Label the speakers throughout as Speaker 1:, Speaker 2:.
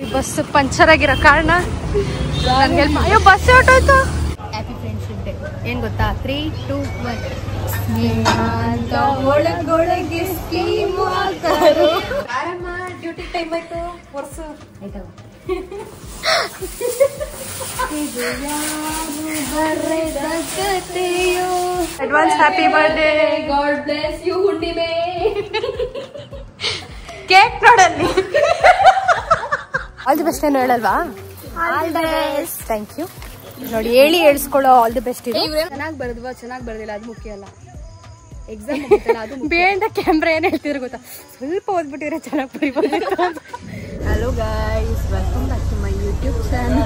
Speaker 1: Bus puncture ಆಗಿರೋ ಕಾರಣ ಅಯ್ಯೋ ಬಸ್ ಹೊರಟೋಯ್ತು.
Speaker 2: Happy friendship day. ಏನ್ ಗೊತ್ತಾ? 3, 2, 1 ಒಳಗೊಳಗೆ ಸ್ಕೀಮ್ ಹಾಕರು. ಆರಾಮ ಡ್ಯೂಟಿ ಟೈಮ್ ಆಯ್ತು. ವರ್ಷ ಆಯ್ತಾ?
Speaker 1: Advance happy birthday.
Speaker 2: God bless you Hunnime.
Speaker 1: Cake ನೋಡಲ್ಲಿ. ಆಲ್ ದಿ ಬೆಸ್ಟ್ ಏನು ಹೇಳಲ್ವಾ?
Speaker 2: All the best.
Speaker 1: Thank you. ನೋಡಿ ಹೇಳಿ ಹೇಳಿಸ್ಕೊಳ್ಳೋ ಆಲ್ ದಿ ಬೆಸ್ಟ್ ಇದೆ.
Speaker 2: ಚೆನ್ನಾಗಿ ಬರೆದ್ವಾ ಚೆನ್ನಾಗಿ ಬರೆದಿಲ್ಲ ಅದು ಮುಖ್ಯ ಅಲ್ಲ. ಎಕ್ಸಾಮ್ ಮುಗಿತಲ್ಲ ಅದು
Speaker 1: ಬಿಹೈಂಡ್ ದ ಕ್ಯಾಮ್ರಾ ಏನು ಹೇಳ್ತಿದ್ರು ಗೊತ್ತಾ? ಸ್ವಲ್ಪ ಓದ್ಬಿಟ್ಟಿದ್ರೆ ಚೆನ್ನಾಗಿ ಬರೀಬೋದಿತ್ತು.
Speaker 2: Hello guys, welcome back to my YouTube channel.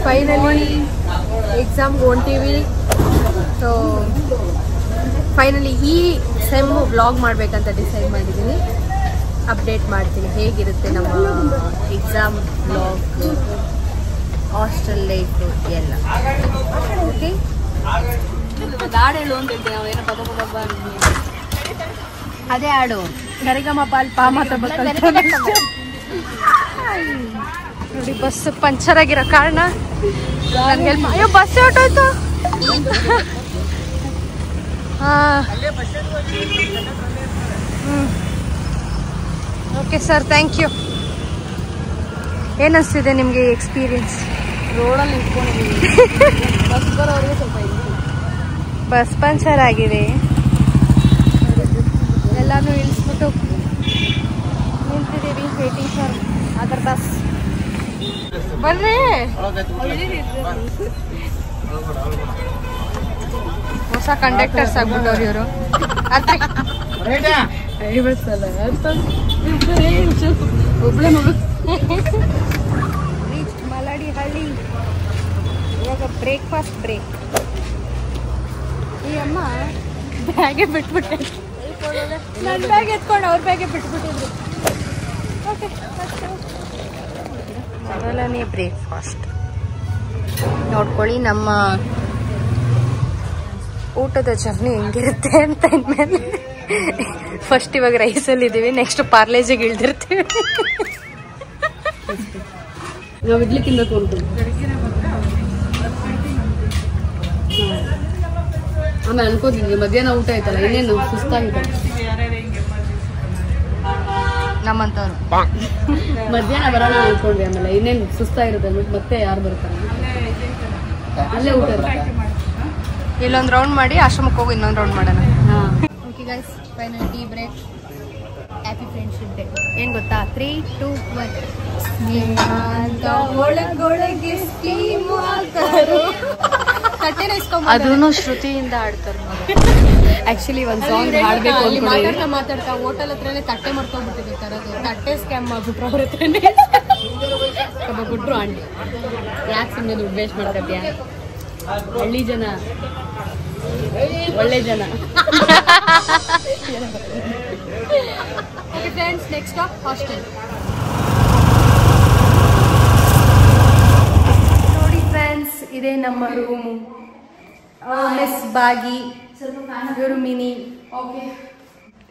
Speaker 1: Finally ಎಕ್ಸಾಮ್ಗೆ ಹೊಂಟೀವಿ. ಸೊ ಫೈನಲಿ ಈ ಸೆಮ್ ವ್ಲಾಗ್ ಮಾಡಬೇಕಂತ ಡಿಸೈಡ್ ಮಾಡಿದ್ದೀನಿ. ಅಪ್ಡೇಟ್ ಮಾಡ್ತೀನಿ ಹೇಗಿರುತ್ತೆ ನಮ್ಮ ಎಕ್ಸಾಮ್ ವ್ಲಾಗ್, ಹಾಸ್ಟೆಲ್ ಲೈಫು ಎಲ್ಲ. ಓಕೆ,
Speaker 2: ಹಾಡು ಹೇಳು ಅಂತ ಹೇಳ್ತೀವಿ ನಾವು. ಏನೋ ಪಾಪ ಪಾಪ
Speaker 1: ಅದೇ ಹಾಡು ಸರಿಗಮ ಪಾಲ್ ಪಾ ಮಾತ್ರ ನೋಡಿ. ಬಸ್ ಪಂಚರ್ ಆಗಿರೋ ಕಾರಣ ಅಯ್ಯೋ ಬಸ್ ಹೊರಟೋಯ್ತು. Okay sir, thank you. ಏನಿಸ್ತಿದೆ ನಿಮಗೆ ಎಕ್ಸ್ಪೀರಿಯನ್ಸ್?
Speaker 2: ರೋಡಲ್ಲಿ ನಿಂತ್ಕೊಂಡಿದ್ದೀವಿ. ಬಸ್ ಬರೋರಿಗೆ ಸ್ವಲ್ಪ
Speaker 1: ಬಸ್ ಪಂಚರ್ ಆಗಿದೆ. ಎಲ್ಲಾನು ಇಳಿಸ್ಬಿಟ್ಟು ನಿಂತಿದ್ದೀವಿ ವೇಟಿಂಗ್ ಫಾರ್ ಅದರ್ ಬಸ್. ಬರ್ರಿ, ಹೊಸ ಕಂಡಕ್ಟರ್ಸ್ ಆಗ್ಬಿಟ್ಟವ್ರು ಇವರು.
Speaker 2: ಒಬ್ಳೆ ಮಗು.
Speaker 1: ರೀಚ್ ಮಲಾಡಿ ಹಳ್ಳಿ. ಇವಾಗ ಬ್ರೇಕ್ಫಾಸ್ಟ್ ಬ್ರೇಕ್. ಈ ಅಮ್ಮ ಬ್ಯಾಗೆ ಬಿಟ್ಬಿಟ್ಟೆ. ನನ್ನ ಬ್ಯಾಗ್ ಎತ್ಕೊಂಡು ಅವ್ರ ಬ್ಯಾಗೆ ಬಿಟ್ಬಿಟ್ಟಿದ್ರು. ಓಕೆ, ಮೊದಲನೇ ಬ್ರೇಕ್ಫಾಸ್ಟ್ ನೋಡ್ಕೊಳ್ಳಿ. ನಮ್ಮ ಊಟದ ಜರ್ನಿ ಹೆಂಗಿರುತ್ತೆ ಅಂತ ಇನ್ಮೇಲೆ. ಫಸ್ಟ್ ಇವಾಗ ರೈಸಲ್ಲಿ ಇದ್ದೀವಿ, ನೆಕ್ಸ್ಟ್ ಪಾರ್ಲೇಜಿಗೆ ಇಳ್ದಿರ್ತೀವಿ.
Speaker 2: ನಾವು ಇಡ್ಲಿ ತಿನ್ಬೇಕು ಅಂತ ಆಮೇಲೆ ಅನ್ಕೋತಿದ್ವಿ. ಮಧ್ಯಾಹ್ನ ಊಟ ಆಯ್ತಲ್ಲ, ಇನ್ನೇನು ಸುಸ್ತಾಗಿದೆ
Speaker 1: ನಮ್ಮಂತವ್ರು.
Speaker 2: ಮಧ್ಯಾಹ್ನ ಬರೋಣ ಅನ್ಕೊಂಡ್ವಿ. ಆಮೇಲೆ ಇನ್ನೇನು ಸುಸ್ತಾಗಿರುತ್ತೆ ಅಂದ್ಬಿಟ್ಟು ಮತ್ತೆ ಯಾರು ಬರ್ತಾರೆ, ಅಲ್ಲೇ ಊಟ ಇರುತ್ತೆ.
Speaker 1: ಇಲ್ಲೊಂದು ರೌಂಡ್ ಮಾಡಿ ಆಶ್ರಮಕ್ಕೆ ಹೋಗಿ ಇನ್ನೊಂದು ರೌಂಡ್ ಮಾಡೋಣ.
Speaker 2: Okay guys, final tea break. Happy friendship day. ಏನ್ ಗೊತ್ತಾ? 3, 2, 1 ಒಳಗೊಳಗೆ ಸ್ಕೀಮ್ ಹಾಕರು.
Speaker 1: ಅದನ್ನು ಶ್ರುತಿಯಿಂದ ಆಡ್ತಾರೆ.
Speaker 2: ಆಕ್ಚುಲಿ ಒಂದು ಸಾಂಗ್ ಹಾಡ್ಬೇಕು.
Speaker 1: ಅಲ್ಲಿ ಮಾತಾಡ್ತಾ ಹೋಟೆಲ್ ಹತ್ರನೇ ತಟ್ಟೆ ಮಾಡ್ಕೊಂಡ್ಬಿಟ್ಟಿದೆ ತರೋದು. ತಟ್ಟೆ ಸ್ಕ್ಯಾಮ್ ಮಾಡ್ಬಿಟ್ರು ಅವ್ರ ಹತ್ರನೇ.
Speaker 2: ಬಿಟ್ರು ಆಂಟಿ. ಯಾಕೆ ಸುಮ್ಮನೆ ದುಡ್ಡು ವೇಸ್ಟ್ ಮಾಡ್ಕೊತೀಯ? ಹಳ್ಳಿ ಜನ ಒಳ್ಳೆ ಜನ.
Speaker 1: Okay friends, next stop hostel. ನೋಡಿ ಫ್ರೆಂಡ್ಸ್, ಇದೇ ನಮ್ಮ ರೂಮು. ಮಿಸ್ ಬಾಗಿ, ಇವರು mini. Okay,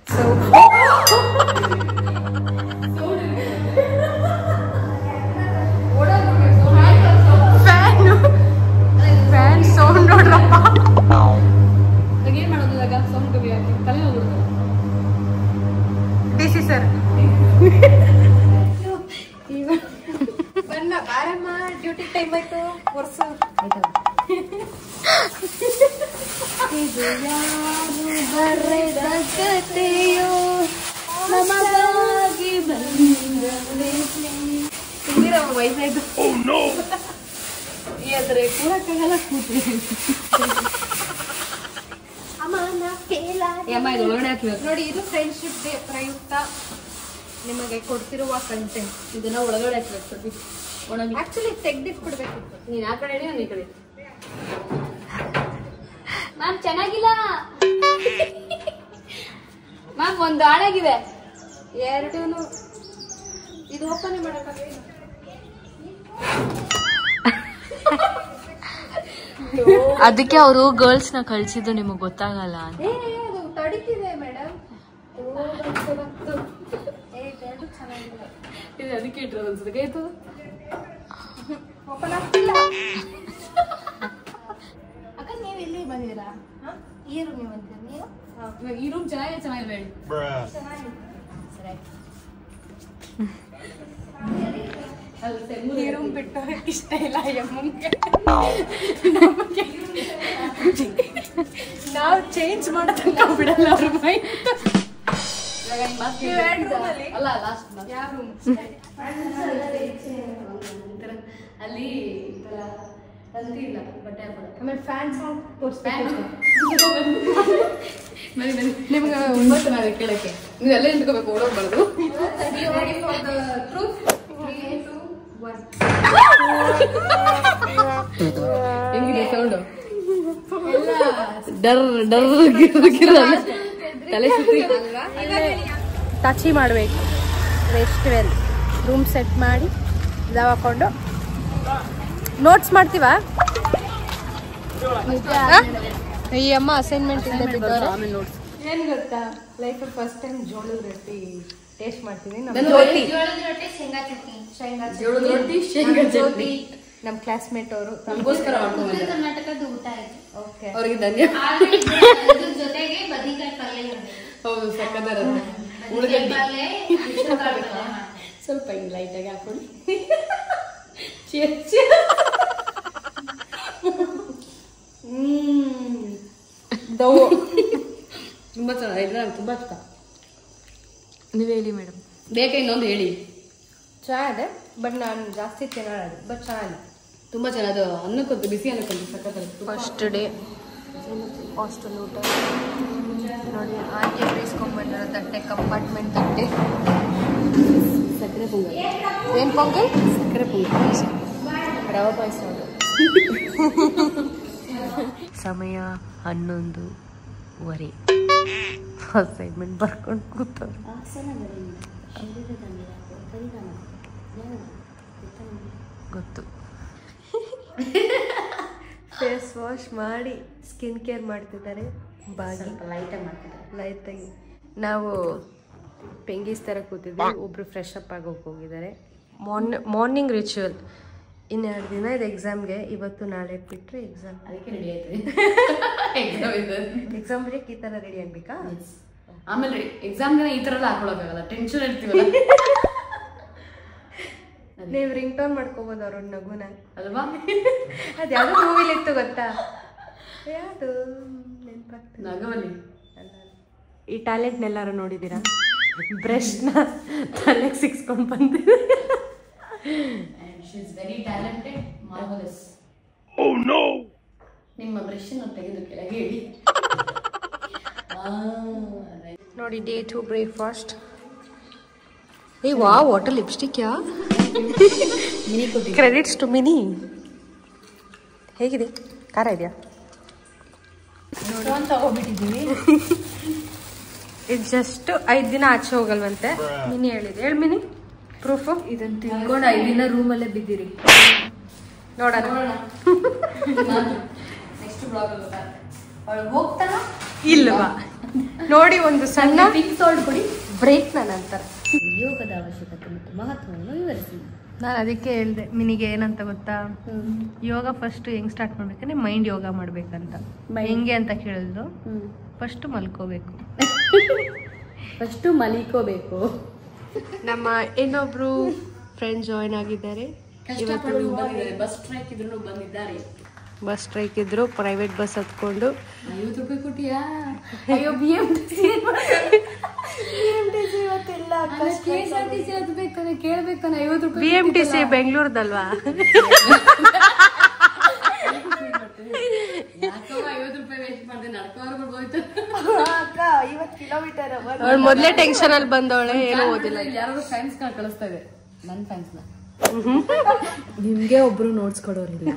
Speaker 1: so fan sound ನೋಡ್ರಪ್ಪ.
Speaker 2: ಏನ್ ಮಾಡೋದು ಇವಾಗ? ಸೌಂಡ್ ಕಮ್ಮಿ ಹಾಕಿ ತಲೆ ಹೋಗ್ಬಿಡ್ತು.
Speaker 1: ಡಿಸಿ ಸರ್
Speaker 2: ಬನ್ನ ಬಾರಮ್ಮ, ಡ್ಯೂಟಿ ಟೈಮ್ ಆಯ್ತು. ವರ್ಷ ಆಯ್ತಲ್ಲ.
Speaker 1: ಇದು ಯಾರು ಬರೆದ ಕಥೆಯೋ ನಮಗಾಗಿ ಬಂದಿರೋ ವಯಸ್ಸಾಯ್ತು.
Speaker 2: ಈ ಅದ್ರ ಕೂರಕ್ಕಾಗಲ್ಲ, ಕೂತ್ರಿ. ಅಮ್ಮ ಇದು ಒಳಗಡೆ ಹಾಕ್ಬೇಕು
Speaker 1: ನೋಡಿ. ಇದು ಫ್ರೆಂಡ್ಶಿಪ್ ಡೇ ಪ್ರಯುಕ್ತ ನಿಮಗೆ ಕೊಡ್ತಿರುವ ಕಂಟೆಂಟ್.
Speaker 2: ಇದನ್ನ ಒಳಗಡೆ ಹಾಕ್ಬೇಕು. ಒಣಗಿ
Speaker 1: ಆಕ್ಚುಲಿ ತೆಗ್ದಿಟ್ಬಿಡ್ಬೇಕಿತ್ತು.
Speaker 2: ನೀನ್ ಆ ಕಡೆ ನಾನು ಈ ಕಡೆ. ಮ್ಯಾಮ್ ಚೆನ್ನಾಗಿಲ್ಲ ಮ್ಯಾಮ್. ಒಂದು ಹಾಳಾಗಿದೆ.
Speaker 1: ಎರಡೂ ಇದು ಓಪನ್ ಮಾಡಕ್ಕಾಗಲ್ಲ.
Speaker 3: ಅದಕ್ಕೆ ಅವರು ಗರ್ಲ್ಸ್ ನ ಕಳ್ಸಿದ್ದು ನಿಮಗ್ ಗೊತ್ತಾಗಲ್ಲ ಅಂತ.
Speaker 1: ತಡಿತಿದೆ ಮೇಡಮ್.
Speaker 2: ಇದು ಬಂದಿದೆ ಅದಕ್ಕೆ ಇಟ್ಟರು ಅನ್ಸುತ್ತೆ ಆಯ್ತು
Speaker 1: ಓಪನ್ ಆಗ್ತಿಲ್ಲ. ಅಕ್ಕ ನೀವು ಎಲ್ಲಿ ಬಂದಿರಾ? ಈ ರೂಮ್ ನೀವು ಬಂದಿರಾ ನೀವು?
Speaker 2: ಈ ರೂಮ್ ಚೆನ್ನಾಗಿಲ್ವೇ ಹೇಳಿ
Speaker 1: ಈ ರೂಮ್ ಬಿಟ್ಟು ಇಷ್ಟ ಇಲ್ಲ ಯಮ್ಮಂಗೆ. ನಾವು ಚೇಂಜ್ ಮಾಡೋದಕ್ಕೆ ಬಿಡಲ್ಲ ಅವ್ರ ಮೈಂಡ್.
Speaker 2: ಅಲ್ಲ ಲಾಸ್ಟ್
Speaker 1: ಯಾವ ರೂಮ್?
Speaker 2: ಅಲ್ಲಿ ತಂತಿ ಇಲ್ಲ ಬಟ್ಟೆ ಹಾಕೋದು
Speaker 1: ಆಮೇಲೆ ಫ್ಯಾನ್ ಸೌಂಡ್ ತೋರಿಸ್ಬೇಕು.
Speaker 2: ನಿಮ್ಗೆ ತುಂಬಾ ಚೆನ್ನಾಗಿದೆ ಕೇಳಕ್ಕೆ. ನೀವು ಎಲ್ಲ ನಿಂತ್ಕೋಬೇಕು, ಓಡೋಗ್ಬಾರ್ದು. ಹೆಂಗಿದೆ ಸೌಂಡು? ಡರ್ ಡರ್ ತಲೆ ಸುತ್ತಿ
Speaker 1: ಟಚಿ ಮಾಡಬೇಕು. ರೆಸ್ಟ್ ವೆಲ್ ರೂಮ್ ಸೆಟ್ ಮಾಡಿ ಇದಾವ ಹಾಕೊಂಡು ನೋಟ್ಸ್ ಮಾಡ್ತೀವಾ? ಈ ಅಮ್ಮ ಅಸೈನ್ಮೆಂಟ್ ಇಂದ ಬಿದ್ದವರು.
Speaker 2: ಆಮೇಲೆ ನೋಡ್ಸಿ.
Speaker 1: ಏನ್ ಗೊತ್ತಾ, ಲೈಫ್ ಫಸ್ಟ್ ಟೈಮ್ ಜೋಳದ ರೊಟ್ಟಿ ಟೇಸ್ಟ್ ಮಾಡ್ತೀನಿ.
Speaker 2: ಜೋಳದ ರೊಟ್ಟಿ ಶೇಂಗಾ ಚಟ್ನಿ
Speaker 1: ನಮ್ಮ ಕ್ಲಾಸ್ಮೇಟ್ ಅವರು
Speaker 2: ನಮಗೋಸ್ಕರ ಮಾಡ್ಕೊಂಡು
Speaker 4: ಕರ್ನಾಟಕದ ಊಟ ಆಯ್ತು.
Speaker 2: ಅವ್ರಿಗೆ ಧನ್ಯವಾದ.
Speaker 4: ಜೊತೆಗೆ ಬದಿಕಾಯಿ ಪಲ್ಯ
Speaker 2: ಹೌದು ಸಕ್ಕದಾರತ್ತೆ.
Speaker 4: ಪಲ್ಯ
Speaker 2: ಸ್ವಲ್ಪ ಹಿಂಗ್ ಲೈಟ್ ಆಗಿ ಹಾಕೊಂಡು ತುಂಬಾ ಚೆನ್ನಾಗಿದೆ. ನಂಗೆ ತುಂಬಾ ಇಷ್ಟ.
Speaker 3: ನೀವ್ ಹೇಳಿ ಮೇಡಮ್.
Speaker 2: ಬೇಕಾ ಇನ್ನೊಂದು ಹೇಳಿ.
Speaker 1: ಚೆನ್ನಾಗಿದೆ ಬಟ್ ನಾನು ಜಾಸ್ತಿ ತಿನ್ನೋದು. ಬಟ್ ಚೆನ್ನಾಗಿದೆ,
Speaker 2: ತುಂಬಾ ಚೆನ್ನಾಗಿ ಅನ್ನಕ್ಕೊಂದು ಬಿಸಿ ಅನ್ನಕ್ಕೊಂದು ಸಕ್ಕತ್ತಾಗಿ.
Speaker 1: ಫಸ್ಟ್ ಡೇ ಹಾಸ್ಟೆಲ್ ಊಟ ನೋಡಿ. ಆಂಟಿ ಬೇಯಿಸ್ಕೊಂಡ್ಬಂದಿರೋ ತಟ್ಟೆ, ಕಂಪಾರ್ಟ್ಮೆಂಟ್ ತಟ್ಟೆ.
Speaker 2: ಸಕ್ಕರೆ ಪೊಂಗಲ್.
Speaker 1: ಏನ್ ಪೊಂಗಲ್?
Speaker 2: ಸಕ್ಕರೆ ಪೊಂಗಲ್.
Speaker 1: ರವೆ ಪಾಯಸ.
Speaker 3: ಸಮಯ 11:15. ಅಸೈನ್ಮೆಂಟ್ ಬರ್ಕೊಂಡು ಕೂತವ್ರು. ಗೊತ್ತು.
Speaker 1: ಫೇಸ್ ವಾಶ್ ಮಾಡಿ ಸ್ಕಿನ್ ಕೇರ್ ಮಾಡ್ತಿದ್ದಾರೆ. ಬಾಗಿ
Speaker 2: ಲೈಟಾಗಿ ಮಾಡ್ತಿದ್ದಾರೆ.
Speaker 1: ಲೈಟಾಗಿ. ನಾವು ಪೆಂಗೀಸ್ ಥರ ಕೂತಿದ್ವಿ. ಒಬ್ರು ಫ್ರೆಶ್ ಅಪ್ ಆಗೋಗಿ ಹೋಗಿದ್ದಾರೆ. Morning ritual. 2 ದಿನ ಇದೆ ಎಕ್ಸಾಮ್ಗೆ. ಇವತ್ತು ನಾಳೆ ಬಿಟ್ಟರೆ ಎಕ್ಸಾಮ್.
Speaker 2: ಅದಕ್ಕೆ ರೆಡಿ ಆಯ್ತು. ಎಕ್ಸಾಮ್ ಇದೆ.
Speaker 1: ಎಕ್ಸಾಮ್ ಬರೆಯಕ್ಕೆ ಈ ಥರ ರೆಡಿ ಆಗ್ಬೇಕಾ?
Speaker 2: ಆಮೇಲೆ ಎಕ್ಸಾಮ್ಗೆ ಈ ಥರ ಎಲ್ಲ ಹಾಕೊಳಕ್ಕಾಗಲ್ಲ, ಟೆನ್ಷನ್ ಇರ್ತೀವಲ್ಲ.
Speaker 1: ನೀವು ರಿಂಗ್ ಟೋನ್ ಮಾಡ್ಕೋಬೋದು ಅವ್ರ ನಗುನ
Speaker 2: ಅಲ್ವಾ?
Speaker 1: ಅದು ಯಾವ್ದು ಮೂವಿಲಿ ಇತ್ತು ಗೊತ್ತಾ? ಯಾವುದು ನೆನಪಾಗ್ತದೆ?
Speaker 2: ನಗವಲ್ಲಿ.
Speaker 1: ಈ ಟ್ಯಾಲೆಂಟ್ನೆಲ್ಲಾರು ನೋಡಿದ್ದೀರಾ? ಬ್ರಷ್ನ ತಲೆಗೆ ಸಿಕ್ಸ್ಕೊಂಡು ಬಂದಿದೆ.
Speaker 2: She is very talented, marvelous. Oh no! ನಿಮ್ಮ ಬ್ರಷ್ ಅನ್ನು ತೆಗೆದು ಕೆಳಗೆ ಇಡಿ.
Speaker 1: ನೋಡಿ ಡೇ 2 ಬ್ರೇಕ್ಫಾಸ್ಟ್. ಏ ವಾ, ವಾಟರ್ ಲಿಪ್ಸ್ಟಿಕ್ ಯಾ?
Speaker 2: ಮಿನಿ ಕೊಟ್ಟಿ.
Speaker 1: Credits to Mini. ಹೇಗಿದೆ? ಖಾರ ಇದೆಯಾ?
Speaker 2: ತಗೋಬಿಟ್ಟಿದ್ದೀವಿ.
Speaker 1: ಇದು ಜಸ್ಟ್ 5 ದಿನ ಆಚೆ ಹೋಗಲ್ವಂತೆ. ಮಿನಿ ಹೇಳಿದೆ. ಹೇಳಿ ಮಿನಿ ಪ್ರೂಫು.
Speaker 2: ಇದನ್ನ ತಿನ್ಕೊಂಡು 5 ದಿನ ರೂಮಲ್ಲೇ ಬಿದ್ದಿರಿ.
Speaker 1: ನೋಡೋಣ.
Speaker 2: ನೆಕ್ಸ್ಟ್ ಬ್ಲಾಗ್ ಅಲ್ಲಿ ಅವಳು ಹೋಗ್ತಾನ
Speaker 1: ಇಲ್ವಾ? ನೋಡಿ ಒಂದು ಸಣ್ಣ
Speaker 2: ಪಿಂಕ್ ಸಾಲ್ಟ್ ಕೊಡಿ.
Speaker 1: ಬ್ರೇಕ್ ನಂತರ
Speaker 2: ಯೋಗದ ಅವಶ್ಯಕತೆ ಮತ್ತು ಮಹತ್ವವನ್ನು ವಿವರಿಸಿ.
Speaker 1: ನಾನು ಅದಕ್ಕೆ ಹೇಳಿದೆ ಮಿನಿಗೆ ಏನಂತ ಗೊತ್ತಾ, ಯೋಗ ಫಸ್ಟ್ ಹೆಂಗ್ ಸ್ಟಾರ್ಟ್ ಮಾಡ್ಬೇಕಂದ್ರೆ ಮೈಂಡ್ ಯೋಗ ಮಾಡ್ಬೇಕಂತ. ಹೆಂಗೆ ಅಂತ ಕೇಳಿದ್ರು, ಫಸ್ಟ್ ಮಲ್ಕೋಬೇಕು.
Speaker 2: ಫಸ್ಟ್ ಮಲಿಕೋಬೇಕು.
Speaker 1: ನಮ್ಮ ಇನ್ನೊಬ್ರು ಫ್ರೆಂಡ್ ಜಾಯ್ನ್ ಆಗಿದ್ದಾರೆ.
Speaker 2: ಬಸ್ ಸ್ಟ್ರೈಕ್ ಇದ್ರು ಬಂದಿದ್ದಾರೆ.
Speaker 1: ಬಸ್ ಸ್ಟ್ರೈಕ್ ಇದ್ರು, ಪ್ರೈವೇಟ್ ಬಸ್ ಹತ್ಕೊಂಡು.
Speaker 2: 50 ರೂಪಾಯಿ ಕೊಟ್ಟಿಯಾ? ಅಯ್ಯೋ BMTC ಇವತ್ತಿಲ್ಲ. KSRTC ಹತ್ಬೇಕಾದ್ರೆ ಕೇಳ್ಬೇಕಾನೆ 50 ರೂಪಾಯಿ.
Speaker 1: BMTC ಬೆಂಗಳೂರದಲ್ವಾ?
Speaker 2: 50 ರೂಪಾಯಿ ವೇಸ್ಟ್ ಮಾಡಿದೆ. ನಡ್ಕೊಂಡು ಬರ್ಬೋಯ್ತು.
Speaker 1: ಅವಳು ಮೊದ್ಲೇ ಟೆನ್ಷನ್ ಅಲ್ಲಿ ಬಂದವಳೆ, ಏನೋ ಓದಿಲ್ಲ.
Speaker 2: ಯಾರು ಫ್ಯಾನ್ಸ್ ಕಳಿಸ್ತಾ ಇದೆ. ನನ್ನ ಫ್ಯಾನ್ಸ್ ನಿಮ್ಗೆ ಒಬ್ರು ನೋಟ್ಸ್ ಕೊಡೋರಿಲ್ಲ.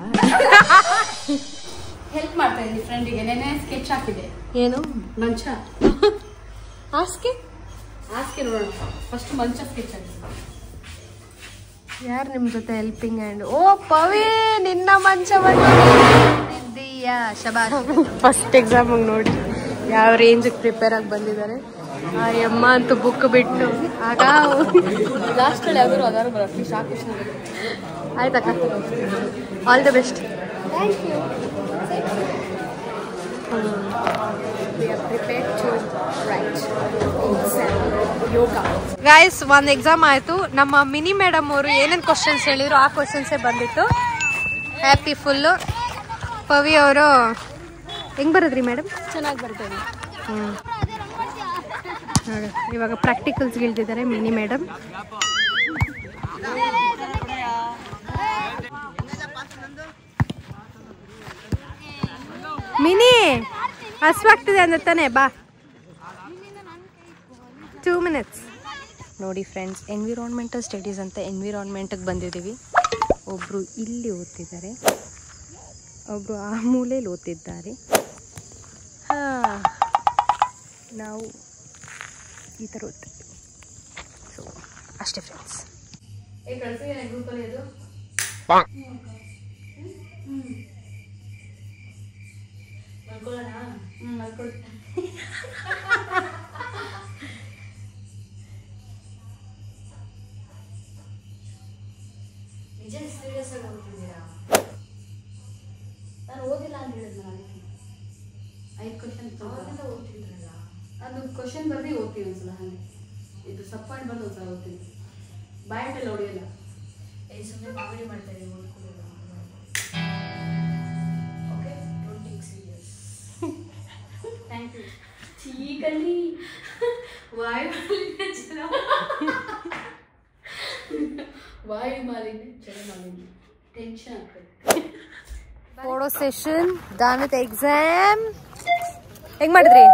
Speaker 2: ಹೆಲ್ಪ್ ಮಾಡ್ತಾ ಇದ್ದೀನಿ ಫ್ರೆಂಡಿಗೆ. ನೆನೆ ಸ್ಕೆಚ್ ಹಾಕಿದೆ.
Speaker 1: ಏನು
Speaker 2: ಮಂಚ
Speaker 1: ಹಾಸ್ಗೆ
Speaker 2: ನೋಡೋಣ. ಫಸ್ಟ್ ಮಂಚ ಸ್ಕೆಚ್ ಹಾಕಿ.
Speaker 1: ಯಾರು ನಿಮ್ ಜೊತೆ ಹೆಲ್ಪಿಂಗ್ ಹ್ಯಾಂಡ್? ಓ ಪವಿ, ನಿನ್ನ ಮಂಚವನ್ನಿದ್ದೀಯಾ. ಶಬಾಷ್. ಫಸ್ಟ್ ಎಕ್ಸಾಮ್ ನೋಡಿ ಯಾವ ರೇಂಜ್ ಪ್ರಿಪೇರ್ ಆಗಿ ಬಂದಿದ್ದಾರೆ. ಆ ಯಮ್ಮ ಅಂತೂ ಬುಕ್ ಬಿಟ್ಟು ಆಗ
Speaker 2: ಲಾಸ್ಟಲ್ಲಿ ಯಾವ್ದಾದ್ರು ಅದಾರು ಬರೋಕ್ಕೆ ಸಾಕು.
Speaker 1: ಆಯ್ತಕ್ಕ, ಆಲ್ ದ ಬೆಸ್ಟ್. ಗೈಸ್, ಒಂದು ಎಕ್ಸಾಮ್ ಆಯಿತು. ನಮ್ಮ ಮಿನಿ ಮೇಡಮ್ ಅವರು ಏನೇನು ಕ್ವಶನ್ಸ್ ಹೇಳಿದ್ರು ಆ ಕ್ವಶನ್ಸೇ ಬಂದಿತ್ತು. Happy full. ಪವಿ ಅವರು ಹೆಂಗೆ ಬರೋದ್ರಿ ಮೇಡಮ್?
Speaker 2: ಚೆನ್ನಾಗಿ ಬರ್ತದೆ.
Speaker 1: ನೋಡಿ, ಇವಾಗ ಪ್ರಾಕ್ಟಿಕಲ್ಸ್ ಇಳ್ದಿದ್ದಾರೆ ಮಿನಿ ಮೇಡಮ್. ಮಿನಿ ಹಸ್ವಾಗ್ತಿದೆ ಅಂದ್ರೆ ತಾನೆ, ಬಾ 2 minutes. ನೋಡಿ ಫ್ರೆಂಡ್ಸ್, ಎನ್ವಿರಾನ್ಮೆಂಟಲ್ ಸ್ಟಡೀಸ್ ಅಂತ ಎನ್ವಿರಾನ್ಮೆಂಟಿಗೆ ಬಂದಿದ್ದೀವಿ. ಒಬ್ಬರು ಇಲ್ಲಿ ಓದ್ತಿದ್ದಾರೆ, ಒಬ್ಬರು ಆ ಮೂಲೆಯಲ್ಲಿ ಓದ್ತಿದ್ದಾರೆ. ನಾವು ಈ ಥರ ಓದ್ತೀವಿ. ಸೊ ಅಷ್ಟೇ ಫ್ರೆಂಡ್ಸ್.
Speaker 2: ಗ್ರೂಪಲ್ಲಿ ಅದು ನಿಜ ಸೀರಿಯಸ್ ಆಗಿ ಓದ್ತಿದ್ದೀರಾ? ನಾನು ಓದಿಲ್ಲ ಅಂತ ಹೇಳಿದ್ನ ಅದಕ್ಕೆ 5 ಕ್ವಶನ್ ಓದ್ತಿದ್ರಲ್ಲ, ಅದು ಕ್ವಶನ್ ಬರ್ದು ಓದ್ತೀವಿ ಒಂದ್ಸಲ. ಹಾಗೆ ಇದು ಸಬ್ ಪಾಯಿಂಟ್ ಬಂದು ಒಂದ್ಸಲ ಓದ್ತೀವಿ, ಬಾಯಟೆಲ್ಲ ಹೊಡೆಯಲ್ಲ. ಸುಮ್ಮನೆ ಕಾಮಿಡಿ ಮಾಡ್ತಾರೆ, ಓದ್ಕೊಳ್ಳೋದು. Okay, don't take serious. Thank you. ಚೀಕಲ್ಲಿ ವಾಯು ಮಾಲಿನ್ಯ ಜಲ ವಾಯು ಮಾಲಿನ್ಯ ಜಲ ಮಾಲಿನ್ಯ ಟೆನ್ಷನ್ ಆಗ್ತದೆ.
Speaker 1: Photo session done with exam. ಹೆಂಗ್ ಮಾಡಿದ್ರಿ?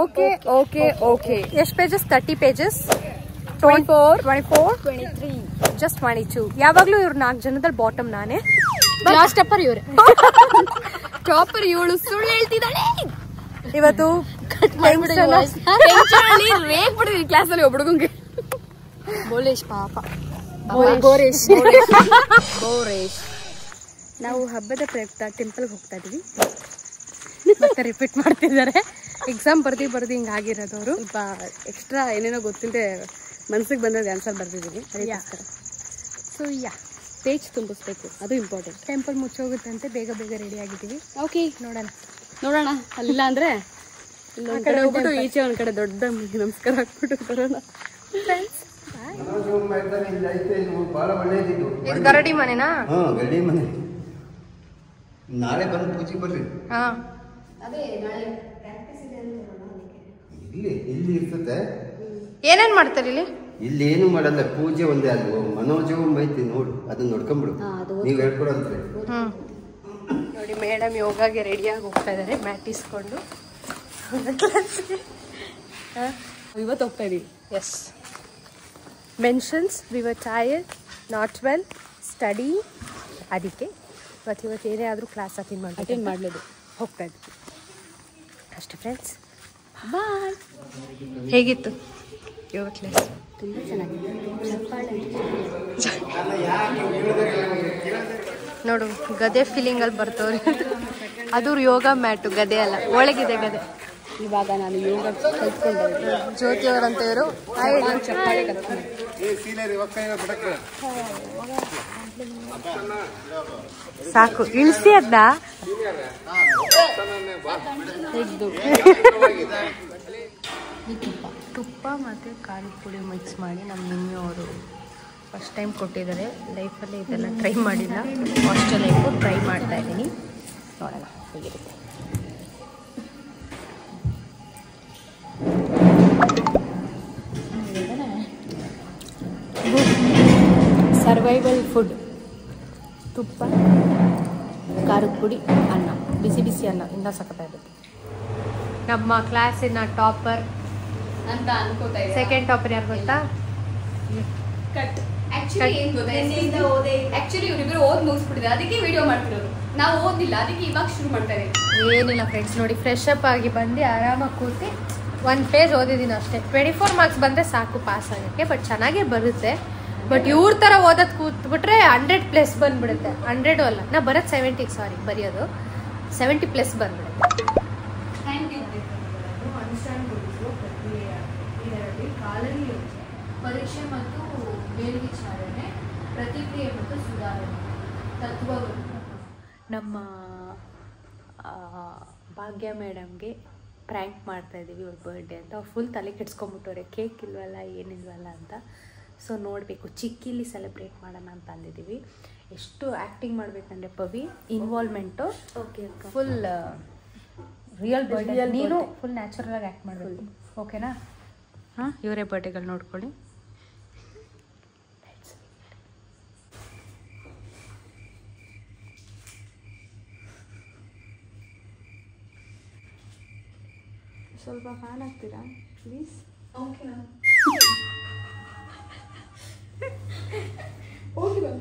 Speaker 2: Okay okay okay.
Speaker 1: ಎಷ್ಟು ಪೇಜಸ್? 30 pages.
Speaker 2: 24
Speaker 1: 23 ಜಸ್ಟ್ 22. ಯಾವಾಗ್ಲೂ ಇವ್ರು 4 ಜನದಲ್ಲಿ ಬಾಟಮ್ ನಾನೇ.
Speaker 2: ಲಾಸ್ಟ್ ಟಾಪರ್ ಇವರೇ. ಟಾಪರ್ ಇವಳು, ಸುಳ್ಳು ಹೇಳ್ತಿದ್ದಾಳೆ.
Speaker 1: ಇವತ್ತು
Speaker 2: ಕ್ಲಾಸಲ್ಲಿ ಒಬ್ಬ ಹುಡುಗಂಗೆ ಬೋಲೇಶ್ ಪಾಪ
Speaker 1: ಗೋರೇಶ್
Speaker 2: ಗೋರೇಶ್.
Speaker 1: ನಾವು ಹಬ್ಬದ ಪ್ರಯುಕ್ತ ಟೆಂಪಲ್ಗೆ ಹೋಗ್ತಾ ಇದೀವಿ. ಮತ್ತೆ ರಿಪೀಟ್ ಮಾಡ್ತಿದ್ದಾರೆ. ಎಕ್ಸಾಮ್ ಬರ್ದಿ ಹಿಂಗಾಗಿರೋದವರು
Speaker 2: ಸ್ವಲ್ಪ ಎಕ್ಸ್ಟ್ರಾ ಏನೇನೋ ಗೊತ್ತಿಲ್ಲದೆ ಮನ್ಸಿಗೆ ಬಂದದ್ದು ಆನ್ಸರ್ ಬರ್ತಿದ್ದೀವಿ.
Speaker 1: ಸೊ ಯಾ,
Speaker 2: ಪೇಜ್ ತುಂಬಿಸ್ಬೇಕು, ಅದು ಇಂಪಾರ್ಟೆಂಟ್.
Speaker 1: ಟೆಂಪಲ್ ಮುಚ್ಚೋಗುತ್ತಂತೆ, ಬೇಗ ರೆಡಿ ಆಗಿದ್ದೀವಿ.
Speaker 2: ಓಕೆ,
Speaker 1: ನೋಡೋಣ.
Speaker 2: ಅಲ್ಲಿಲ್ಲ ಅಂದ್ರೆ ಇನ್ನೊಂದ್ ಕಡೆ ಹೋಗ್ಬಿಟ್ಟು ಈಚೆ ಒಂದ್ ಕಡೆ ದೊಡ್ಡ ನಮಸ್ಕಾರ ಹಾಕ್ಬಿಟ್ಟು ಬರೋಣ.
Speaker 1: ಇದು ಗರಡಿ ಮನೆನಾ?
Speaker 5: ಗರಡಿ ಮನೆ. ನಾಳೆ ಬಂದು ಪೂಜೆಗೆ ಬರ್ರಿ.
Speaker 1: ಹಾ,
Speaker 2: ಅದೇ ನಾಳೆ ಪ್ರಾಕ್ಟೀಸ್ ಇದೆ ಅಂತ
Speaker 5: ಇಲ್ಲಿ ಇರ್ತದೆ.
Speaker 1: ಏನೇನ್ ಮಾಡ್ತಾರೆ ಇಲ್ಲಿ?
Speaker 5: ಇಲ್ಲಿ ಏನು ಮಾಡಲ್ಲ, ಪೂಜೆ ಒಂದೇ. ಅದು ಮನೋಜವಂ ಐತಿ ನೋಡು, ಅದನ್ನ ನೋಡ್ಕೊಂಡ್ಬಿಡು. ನೀವು ಹೇಳ್ಕೊಡಂತ್ರಿ.
Speaker 1: ನೋಡಿ, ಮೇಡಮ್ ಯೋಗಾಗೆ ರೆಡಿಯಾಗಿ ಹೋಗ್ತಾ ಇದ್ದಾರೆ, ಮ್ಯಾಟ್ ಇಸ್ಕೊಂಡು.
Speaker 2: ಇವತ್ತು ಹೋಗ್ತಾ ಇದೀವಿ.
Speaker 1: Yes, mentions we were tired, not well, study. ಅದಕ್ಕೆ ಇವತ್ತು ಏನೇ ಆದರೂ ಕ್ಲಾಸ್ ಅಟೆಂಡ್
Speaker 2: ಮಾಡಲೇದು
Speaker 1: ಹೋಗ್ತಾ ಇದ್ವಿ ಅಷ್ಟೇ ಫ್ರೆಂಡ್ಸ್.
Speaker 2: ಬಾಯ್.
Speaker 1: ಹೇಗಿತ್ತು ಯೋಗ ಕ್ಲಾಸ್?
Speaker 2: ತುಂಬ ಚೆನ್ನಾಗಿದೆ.
Speaker 1: ನೋಡು, ಗದೆ ಫೀಲಿಂಗಲ್ಲಿ ಬರ್ತವ್ರಿ. ಅದು ಯೋಗ ಮ್ಯಾಟು, ಗದೆ ಅಲ್ಲ, ಒಳಗಿದೆ ಗದೆ.
Speaker 2: ಇವಾಗ ನಾನು ಯೋಗ ಕಲ್ತ್ಕೊಂಡೆ.
Speaker 1: ಜ್ಯೋತಿ ಅವರಂತ ಇವರು
Speaker 2: ಚಪ್ಪಾಳೆ ಕಲ್ತ್ಕೊಂಡೆ.
Speaker 1: ಸಾಕು, ಇಳಿಸಿ ಅದ್ದ. ತುಪ್ಪ ಮತ್ತು ಖಾರದ ಪುಡಿ ಮಿಕ್ಸ್ ಮಾಡಿ ನಮ್ಮ ಮಮ್ಮಿ ಅವರು ಫಸ್ಟ್ ಟೈಮ್ ಕೊಟ್ಟಿದ್ದಾರೆ. ಲೈಫಲ್ಲಿ ಇದೆಲ್ಲ ಟ್ರೈ ಮಾಡಿಲ್ಲ, ಹಾಸ್ಟೆಲ್ ಲೈಫು ಟ್ರೈ ಮಾಡ್ತಾ ಇದ್ದೀನಿ. ನೋಡೋಣ ಹೇಗಿರುತ್ತೆ. ಸರ್ವೈವಲ್ ಫುಡ್: ತುಪ್ಪ, ಖಾರದ ಪುಡಿ, ಅನ್ನ, ಬಿಸಿ ಬಿಸಿ ಅನ್ನ. ಇನ್ನೂ ಸಖತ್ತಾಗುತ್ತೆ. ನಮ್ಮ ಕ್ಲಾಸಿನ ಟಾಪರ್
Speaker 2: ಅಂತ ಅನ್ಕೋತಾ ಇದ್ದೆ.
Speaker 1: ಸೆಕೆಂಡ್ ಟಾಪರ್ ಯಾರು ಗೊತ್ತಾ?
Speaker 2: ಆಕ್ಚುಲಿ ಇವರಿಬ್ರು ಓದ್ ಮುಗಿಸ್ಬಿಟ್ಟಿದೆ, ಅದಕ್ಕೆ ವಿಡಿಯೋ ಮಾಡ್ತಿರೋದು. ನಾವು ಓದಿಲ್ಲ, ಅದಕ್ಕೆ ಇವಾಗ ಶುರು ಮಾಡ್ತಾ ಇದ್ದೀವಿ.
Speaker 1: ಏನಿಲ್ಲ ಫ್ರೆಂಡ್ಸ್, ನೋಡಿ, ಫ್ರೆಶ್ ಅಪ್ ಆಗಿ ಬಂದು ಆರಾಮಾಗಿ ಕೂತಿ 1 ಪೇಜ್ ಓದಿದ್ದೀನಿ ಅಷ್ಟೇ. 24 ಮಾರ್ಕ್ಸ್ ಬಂದರೆ ಸಾಕು ಪಾಸ್ ಆಗೋಕ್ಕೆ. ಬಟ್ ಚೆನ್ನಾಗೇ ಬರುತ್ತೆ. ಬಟ್ ಇವ್ರ ಥರ ಓದೋದು ಕೂತ್ಬಿಟ್ರೆ 100+ ಬಂದ್ಬಿಡುತ್ತೆ. 100 ಅಲ್ಲ, ನಾ ಬರೋದು 70, ಸಾರಿ, ಬರೆಯೋದು 70+ ಬಂದ್ಬಿಡುತ್ತೆ.
Speaker 2: Thank you. ಅಂಡರ್ಸ್ಟ್ಯಾಂಡ್
Speaker 1: ಅಳವಿ ಪರೀಕ್ಷೆ ಮತ್ತು ಮೇಲ್ವಿಚಾರಣೆ, ಪ್ರತಿಕ್ರಿಯೆ ಮತ್ತು ಸುಧಾರಣೆ, ತತ್ವಗಳು. ನಮ್ಮ ಭಾಗ್ಯ ಮೇಡಮ್ಗೆ ಪ್ರ್ಯಾಂಕ್ ಮಾಡ್ತಾಯಿದ್ದೀವಿ ಅವ್ರ ಬರ್ಡೇ ಅಂತ. ಅವ್ರು ಫುಲ್ ತಲೆ ಕೆಡ್ಸ್ಕೊಂಬಿಟ್ಟವ್ರೆ, ಕೇಕ್ ಇಲ್ವಲ್ಲ ಏನಿಲ್ವಲ್ಲ ಅಂತ. ಸೊ ನೋಡಬೇಕು, ಚಿಕ್ಕಿಲಿ ಸೆಲೆಬ್ರೇಟ್ ಮಾಡೋಣ ಅಂತ ಅಂದಿದ್ದೀವಿ. ಎಷ್ಟು ಆ್ಯಕ್ಟಿಂಗ್ ಮಾಡಬೇಕಂದ್ರೆ Pavi involvement full real birthday, ನೀನು ಫುಲ್ ನ್ಯಾಚುರಲಾಗಿ ಆ್ಯಕ್ಟ್ ಮಾಡಬೇಕು, ಓಕೆನಾ? ಹಾಂ, ಇವರೇ ಬರ್ಡೇಗಳು ನೋಡ್ಕೊಳ್ಳಿ. ಸ್ವಲ್ಪ ಫ್ಯಾನ್ ಆಗ್ತೀರಾ ಪ್ಲೀಸ್? ಓಕೆನಾ? ಓಕೆ.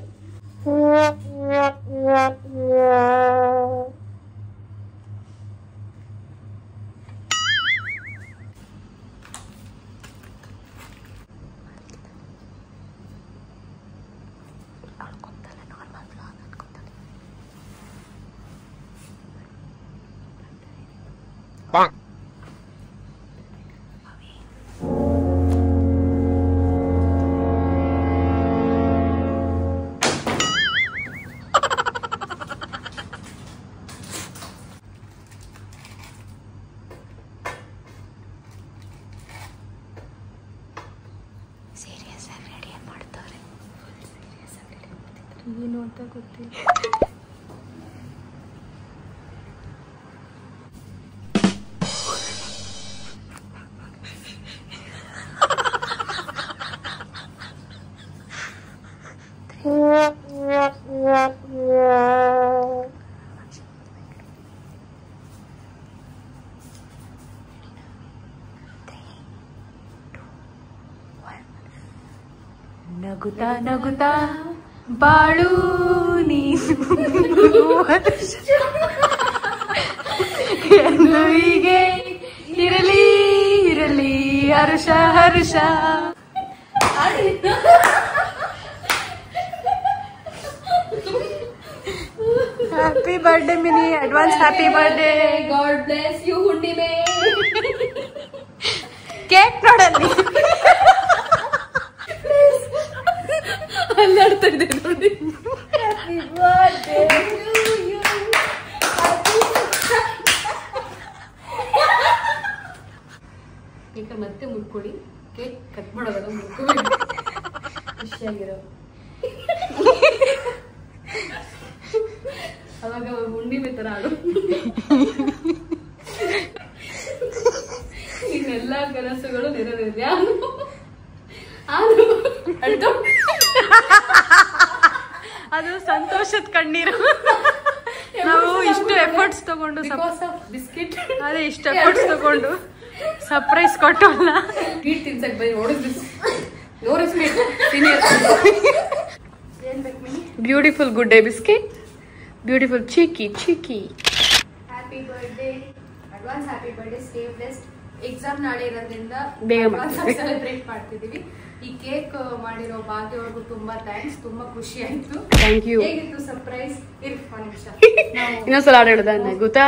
Speaker 1: ಏನು ಅಂತ ಗೊತ್ತಿಲ್ಲ. ನಗುತ್ತಾ ನಗುತ್ತಾ ಬಾಳು ನೀನು ಹೀಗೆ ಇರಲಿ ಇರಲಿ Harsha Harsha. Happy birthday Mini, advance happy birthday.
Speaker 2: God bless you Hunnime.
Speaker 1: Cake ನೋಡಲ್ಲಿ ಅಲ್ಲಾಡ್ತಾ ಇದೆ ನೋಡಿ. Happy birthday to you.
Speaker 2: ಈಗ ಮತ್ತೆ ಮುಟ್ಕೊಡಿ, ಕೇಕ್ ಕಟ್ ಮಾಡೋದಲ್ಲ, ಮುಟ್ಕೋಬೇಕು. ಖುಷಿಯಾಗಿರೋ ಅವಾಗ ಹುಣ್ಣಿಮೆ ತರ ಆಡು. ಇನ್ನೆಲ್ಲ ಕನಸುಗಳು ನೆರವೇರಿದೆ.
Speaker 1: ಅದು ಸಂತೋಷದ ಕಣ್ಣೀರು. ನಾವು ಇಷ್ಟು ಎಫರ್ಟ್ಸ್ ತಗೊಂಡು
Speaker 2: ಬಿಸ್ಕಿಟ್,
Speaker 1: ಅದೇ ಇಷ್ಟು ಎಫರ್ಟ್ಸ್ ತಗೊಂಡು ಸರ್ಪ್ರೈಸ್ ಕೊಟ್ಟಲ್ಲ.
Speaker 2: ಸ್ವೀಟ್ ತಿನ್ಸಕ್ ಬೈ ಓಡಿಸ್ ನೋಡಿಸ್ಬೇಕು.
Speaker 1: Beautiful Good Day biscuit, beautiful ಚೀಕಿ ಚೀಕಿ. Happy birthday, advance happy birthday, stay blessed. Exam ನಾಳೆ ಇರೋದ್ರಿಂದ
Speaker 2: ಬೇಗ
Speaker 1: ಸೆಲೆಬ್ರೇಟ್ ಮಾಡ್ತಿದೀವಿ. ಈ ಕೇಕ್ ಮಾಡಿರೋ ಭಾಗ್ಯವ್ರಿಗೂ ತುಂಬಾ ಥ್ಯಾಂಕ್ಸ್, ತುಂಬಾ ಖುಷಿ ಆಯ್ತು.
Speaker 2: Thank you.
Speaker 1: ಹೇಗಿತ್ತು ಸರ್ಪ್ರೈಸ್? ನಿಮಿಷ
Speaker 2: ಇನ್ನೊಂದ್ಸಲ ಹಾಡು ಹೇಳ್ದ ಗೊತ್ತಾ?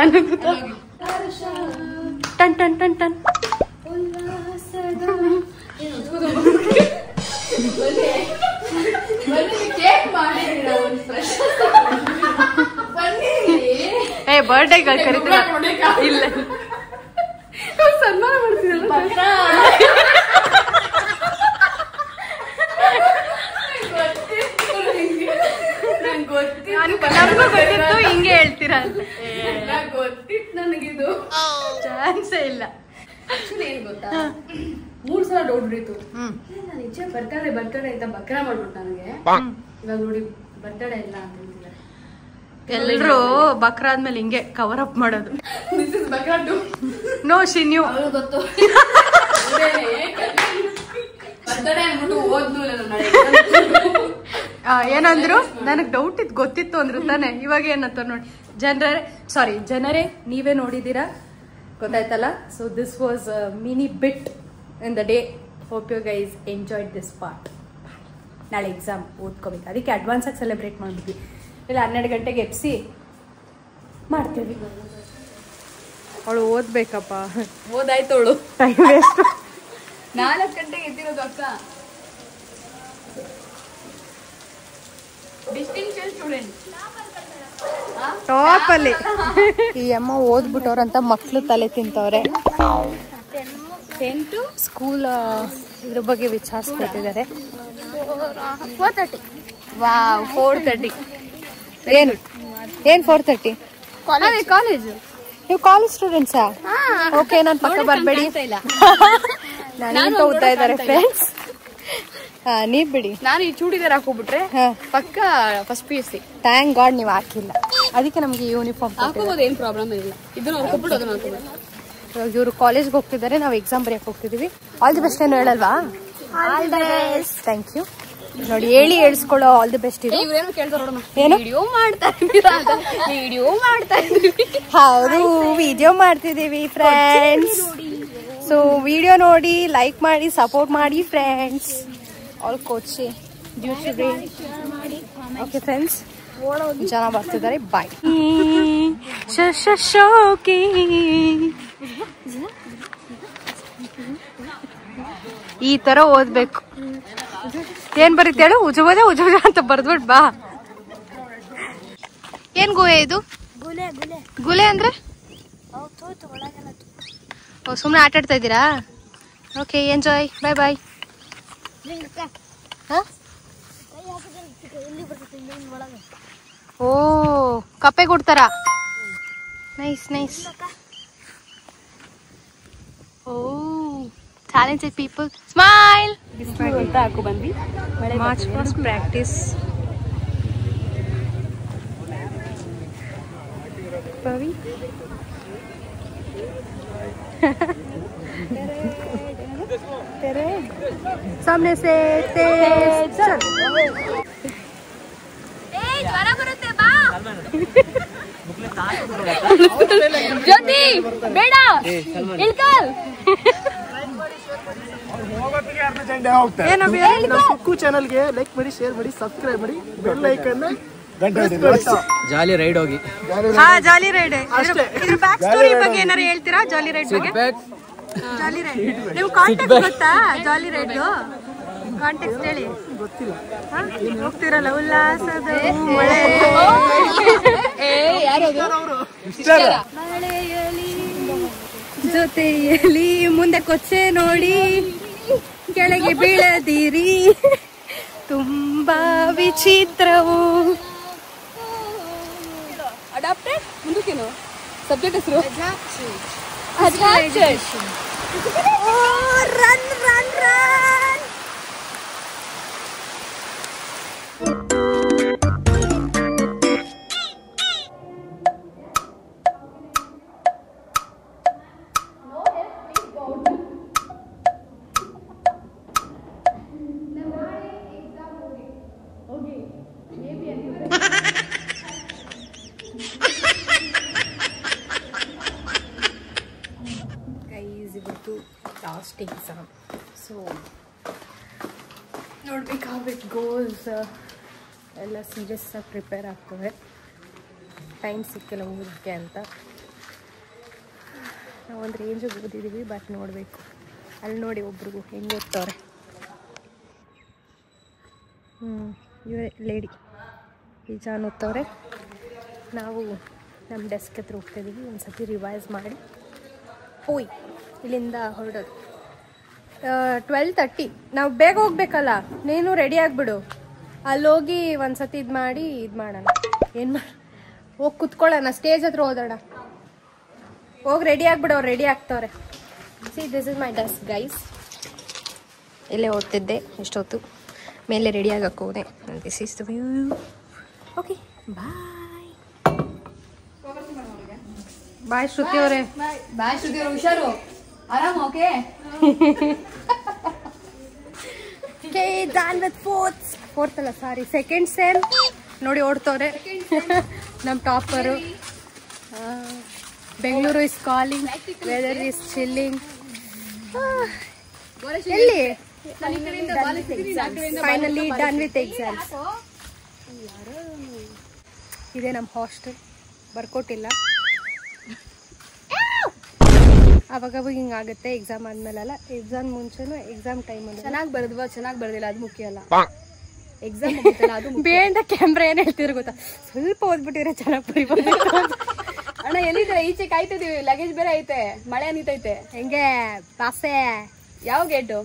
Speaker 1: ಟನ್ ಟನ್ ಟನ್ ಟನ್. ಏ ಬರ್ಡೇಗಳು ಕರಿತೀರ ಇಲ್ಲ,
Speaker 2: ಸನ್ಮಾನ ಮಾಡ್ತೀರಲ್ಲ.
Speaker 1: ನಮಗೂ ಗೊತ್ತಿತ್ತು ಹಿಂಗೆ ಹೇಳ್ತೀರಾ ಅಂತ.
Speaker 2: ಗೊತ್ತಿತ್ತು ನನಗಿದು,
Speaker 1: ಚಾನ್ಸೇ ಇಲ್ಲ.
Speaker 2: ಆಕ್ಚುಲಿ ಏನ್ ಗೊತ್ತಾ, 3 ಸಲ ಡೌಟ್ ಹೊಡಿತು. ನಿಜ ಬರ್ತಡೇ ಅಂತ ಬಕ್ರ ಮಾಡ್ಬಿಟ್ಟು ನನಗೆ. ಇವಾಗ ನೋಡಿ ಬರ್ತಡೇ ಇಲ್ಲ ಅಂತ ಹೇಳ್ತಿದ್ದಾರೆ
Speaker 1: ಎಲ್ರು. ಬಕ್ರ ಆದ್ಮೇಲೆ ಹಿಂಗೆ ಕವರ್ ಅಪ್ ಮಾಡೋದು.
Speaker 2: ದಿಸ್ ಇಸ್ ಬಕ್ರ ಟು
Speaker 1: ನೋ ಶಿನ್ಯು
Speaker 2: ಗೊತ್ತು. ಬರ್ತಡೇ ಅಂದ್ಬಿಟ್ಟು ಓದ್ನು
Speaker 1: ಏನಂದ್ರು, ನನಗ್ ಡೌಟ್ ಇತ್ತು, ಗೊತ್ತಿತ್ತು ಅಂದ್ರು ತಾನೆ. ಇವಾಗ ಏನಂತ ನೋಡಿ, ಜನರೇ ನೀವೇ ನೋಡಿದೀರಾ, ಗೊತ್ತಾಯ್ತಲ್ಲ. So this was Mini bit in the day. Hope you guys enjoyed this part. ನಾಳೆ ಎಕ್ಸಾಮ್ ಓದ್ಕೋಬೇಕು, ಅದಕ್ಕೆ ಅಡ್ವಾನ್ಸ್ ಆಗಿ ಸೆಲೆಬ್ರೇಟ್ ಮಾಡಿದ್ವಿ. ಇಲ್ಲ 12 ಗಂಟೆಗೆ ಎಪ್ಸಿ ಮಾಡ್ತೀವಿ. ಅವಳು ಓದ್ಬೇಕಪ್ಪ,
Speaker 2: ಓದಾಯ್ತವಳು.
Speaker 1: Time waste.
Speaker 2: 4 ಗಂಟೆಗೆ ಎದ್ದಿರೋದು ಅಕ್ಕ. ಡಿಸ್ಟಿಂಕ್ಷನ್ ಸ್ಟೂಡೆಂಟ್
Speaker 1: ಟಾಪ್ ಅಲ್ಲಿ. ಈ ಅಮ್ಮ ಓದ್ಬಿಟ್ಟವ್ರಂತ ಮಕ್ಳು ತಲೆ ತಿಂತವ್ರೆ. ಸ್ಕೂಲ್ ಇದ್ರ ಬಗ್ಗೆ ವಿಚಾರಿಸ್ಕೊತಿದ್ದಾರೆ.
Speaker 2: 4:30.
Speaker 1: ವಾವ್ 4:30. ಏನು 4:30?
Speaker 2: ಕಾಲೇಜು.
Speaker 1: ನೀವು ಕಾಲೇಜ್ ಸ್ಟೂಡೆಂಟ್ಸಾ? ಓಕೆ, ನಾನು ಪಕ್ಕ ಬರ್ಬೇಡಿ. ನನಗಿಂತ ಉದ್ದ ಇದ್ದಾರೆ ಫ್ರೆಂಡ್ಸ್. ನೀವ್ ಬಿಡಿ.
Speaker 2: ನಾನು ಈ ಚೂಡಿದಾರ್ ಹಾಕೋಬಿಟ್ರೆ ಪಕ್ಕ ಫಸ್ಟ್ PUC.
Speaker 1: ಥ್ಯಾಂಕ್ ಗಾಡ್ ನೀವು ಹಾಕಿಲ್ಲ, ಅದಕ್ಕೆ ನಮ್ಗೆ ಯೂನಿಫಾರ್ಮ್
Speaker 2: ಹಾಕೋಬಹುದು, ಏನ್ ಪ್ರಾಬ್ಲಮ್ ಇಲ್ಲ. ಇದನ್ನ ಹಾಕೋಬಿಟ್ಟು ಅದನ್ನ ಹಾಕೋಬಹುದು.
Speaker 1: ಇವರು ಕಾಲೇಜ್ಗೆ ಹೋಗ್ತಿದ್ದಾರೆ, ನಾವು ಎಕ್ಸಾಮ್ ಬರೆಯಕ್ಕೆ ಹೋಗ್ತಿದೀವಿ. ಆಲ್ ದಿ ಬೆಸ್ಟ್ ಏನು ಹೇಳಲ್ವಾ? Thank you. ನೋಡಿ ಹೇಳಿ ಹೇಳ್ಸ್ಕೊಳ್ಳೋ ಆಲ್ ದಿ ಬೆಸ್ಟ್. ಇದು
Speaker 2: ಇವ್ರೇನು ಕೇಳ್ತಾರ
Speaker 1: ಏನು
Speaker 2: ವಿಡಿಯೋ ಮಾಡ್ತಾ ಇದ್ದೀರಾ ಅಂತ. ವಿಡಿಯೋ ಮಾಡ್ತಾ ಇದ್ದೀವಿ.
Speaker 1: ಹೌದು, ವಿಡಿಯೋ ಮಾಡ್ತಿದೀವಿ ಫ್ರೆಂಡ್ಸ್. ಸೊ ವಿಡಿಯೋ ನೋಡಿ, ಲೈಕ್ ಮಾಡಿ, ಸಪೋರ್ಟ್ ಮಾಡಿ ಫ್ರೆಂಡ್ಸ್. ಆಲ್ ಕೋಚಿ ಓಕೆ ಫ್ರೆಂಡ್ಸ್, ಜನ ಬರ್ತಿದ್ದಾರೆ. ಬಾಯ್. ಈ ತರ ಓದ್ಬೇಕು. ಏನ್ ಬರೀತೇಳು? ಉಜುಬಜ ಉಜುಬಜ ಅಂತ ಬರ್ದ್ಬಿಟ್ ಬಾ. ಏನ್ ಗುಹೆ ಇದು? ಗುಲೆ ಅಂದ್ರೆ ಸುಮ್ನೆ ಆಟ ಆಡ್ತಾ ಇದ್ದೀರಾ? Okay, enjoy. ಬಾಯ್ ಬಾಯ್. ಓ, ಕಪ್ಪೆ ಕೊಡ್ತಾರ. Nice nice. ಓ, talented people. Smile.
Speaker 2: ಅಂತ ಹಾಕೋ ಬಂದ್ವಿ.
Speaker 1: March past practice. Pavi. तेरे सामने से तेज चल.
Speaker 2: ಜ್ವರ ಬರುತ್ತೆ ಬಾ. ಜ್ಯೋತಿ ಬೇಡ ಇಳ್ಕಲ್.
Speaker 6: ಕುಕ್ಕು ಚಾನಲ್ಗೆ ಲೈಕ್ ಮಾಡಿ, ಶೇರ್ ಮಾಡಿ, ಸಬ್ಸ್ಕ್ರೈಬ್ ಮಾಡಿ, ಬೆಲ್ ಐಕನ್
Speaker 7: ಜಾಲಿ ರೈಡ್ ಹೋಗಿ.
Speaker 1: ಹಾ, ಜಾಲಿ ರೈಡ್. ಇದ್ರ ಬ್ಯಾಕ್ ಸ್ಟೋರಿ ಬಗ್ಗೆ ಏನಾರು ಹೇಳ್ತೀರಾ? ಜಾಲಿ ರೈಡ್ ಬಗ್ಗೆ. ಜಾಲಿ ರೈಡ್ ನೀವು ಕಾಂಟ್ಯಾಕ್ಟ್ ಗೊತ್ತಾ? ಜಾಲಿ ರೈಡ್ ಕಾಂಟ್ಯಾಕ್ಟ್ ಹೇಳಿ.
Speaker 6: ಗೊತ್ತಿಲ್ಲ.
Speaker 1: ಹೋಗ್ತಿರಲ್ಲ ಉಲ್ಲಾಸದ ಮಳೆಯಲಿ ಜೊತೆಯಲಿ ಮುಂದೆ ಕೊಚ್ಚೆ ನೋಡಿ ಕೆಳಗೆ ಬೀಳದಿರಿ, ತುಂಬಾ ವಿಚಿತ್ರವು.
Speaker 2: ಅಡಾಪ್ಟೆಡ್ ಮುಂದಕ್ಕೇನು ಸಬ್ಜೆಕ್ಟ್ ಹೆಸರು?
Speaker 1: Run run run. ಇವತ್ತು ಲಾಸ್ಟ್ ಎಕ್ಸಾಮ್. ಸೊ ನೋಡ್ಬೇಕು ಹೌ ಇಟ್ ಗೋಸ್. ಎಲ್ಲ ಸೀರಿಯಸ್ ಆಗಿ ಪ್ರಿಪೇರ್ ಆಗ್ತವೆ. ಟೈಮ್ ಸಿಕ್ಕಿಲ್ಲ ಓದೋಕ್ಕೆ ಅಂತ. ನಾವು ಒಂದು ರೇಂಜಿಗೆ ಓದಿದ್ದೀವಿ, ಬಟ್ ನೋಡಬೇಕು. ಅಲ್ಲಿ ನೋಡಿ ಒಬ್ರಿಗೂ ಹೆಂಗೆ ಓದ್ತವ್ರೆ. ಇವರೇ ಲೇಡಿ ಈಜಾನ್ ಓದ್ತವ್ರೆ. ನಾವು ನಮ್ಮ ಡೆಸ್ಕ್ ಹತ್ರ ಹೋಗ್ತಾಯಿದ್ದೀವಿ. ಒಂದು ಸತಿ ರಿವೈಸ್ ಮಾಡಿ ಹೋಯ್ ಇಲ್ಲಿಂದ ಹೊರಡೋದು. 12:30. ನಾವು ಬೇಗ ಹೋಗ್ಬೇಕಲ್ಲ, ನೀನು ರೆಡಿ ಆಗಿಬಿಡು. ಅಲ್ಲೋಗಿ ಒಂದು ಸತಿ ಇದು ಮಾಡಿ ಇದು ಮಾಡೋಣ. ಏನು ಮಾಡಿ ಹೋಗಿ ಕುತ್ಕೊಳ್ಳೋಣ, ಸ್ಟೇಜ್ ಹತ್ರ ಓದೋಣ. ಹೋಗಿ ರೆಡಿ ಆಗಿಬಿಡು. ಅವ್ರು ರೆಡಿ ಆಗ್ತವ್ರೆ. See, this is my desk guys. ಇಲ್ಲೇ ಓದ್ತಿದ್ದೆ ಎಷ್ಟೊತ್ತು. ಮೇಲೆ ರೆಡಿ ಆಗಕ್ಕೆ ಹೋದೆ. This is the view. Okay, bye bye Shruti ಅವರೇ.
Speaker 2: ಬಾಯ್ ಶ್ರುತಿ ಅವರು, ಹುಷಾರು, ಆರಾಮ. ಓಕೆ
Speaker 1: ಡನ್ ವಿತ್ ಫೋರ್ತ್ ಅಲ್ಲ, ಸಾರಿ, ಸೆಕೆಂಡ್ ಸೇಮ್. ನೋಡಿ ಓಡ್ತವ್ರೆ ನಮ್ಮ topper. Bengaluru is calling, weather is chilling. ಎಲ್ಲಿ ಫೈನಲಿ ಡನ್ ವಿತ್ ಎಕ್ಸಾಮ್ಸ್. ಇದೇ ನಮ್ಮ ಹಾಸ್ಟೆಲ್. ಬರ್ಕೊಟ್ಟಿಲ್ಲ. ಅವಾಗ ಹಿಂಗಾಗುತ್ತೆ ಎಕ್ಸಾಮ್ ಆದ್ಮೇಲೆಲ್ಲ. ಎಕ್ಸಾಮ್ ಮುಂಚೆನು ಎಕ್ಸಾಮ್ ಟೈಮಲ್ಲಿ
Speaker 2: ಚೆನ್ನಾಗಿ ಬರೆದ್ವಾ ಚೆನ್ನಾಗಿ ಬರೆದಿಲ್ಲ ಅದು ಮುಖ್ಯ ಅಲ್ಲ. ಎಕ್ಸಾಮ್ ಮುಗಿತಲ್ಲ ಅದು
Speaker 1: ಬೇಂಡ ಕ್ಯಾಮ್ರಾ ಏನ್ ಹೇಳ್ತಿದ್ರು ಗೊತ್ತಾ, ಸ್ವಲ್ಪ ಓದ್ಬಿಟ್ಟಿದ್ರೆ ಚೆನ್ನಾಗಿ ಬರಿಬೋದು.
Speaker 2: ಅಣ್ಣ ಎಲ್ಲಿದ್ದಾರೆ? ಈಚೆ ಕಾಯ್ತಿದೀವಿ, ಲಗೇಜ್ ಬೇರೆ ಐತೆ, ಮಳೆ ನಿಂತೈತೆ.
Speaker 1: ಹೆಂಗೆ ಪಾಸೆ?
Speaker 2: ಯಾವ ಗೇಟು?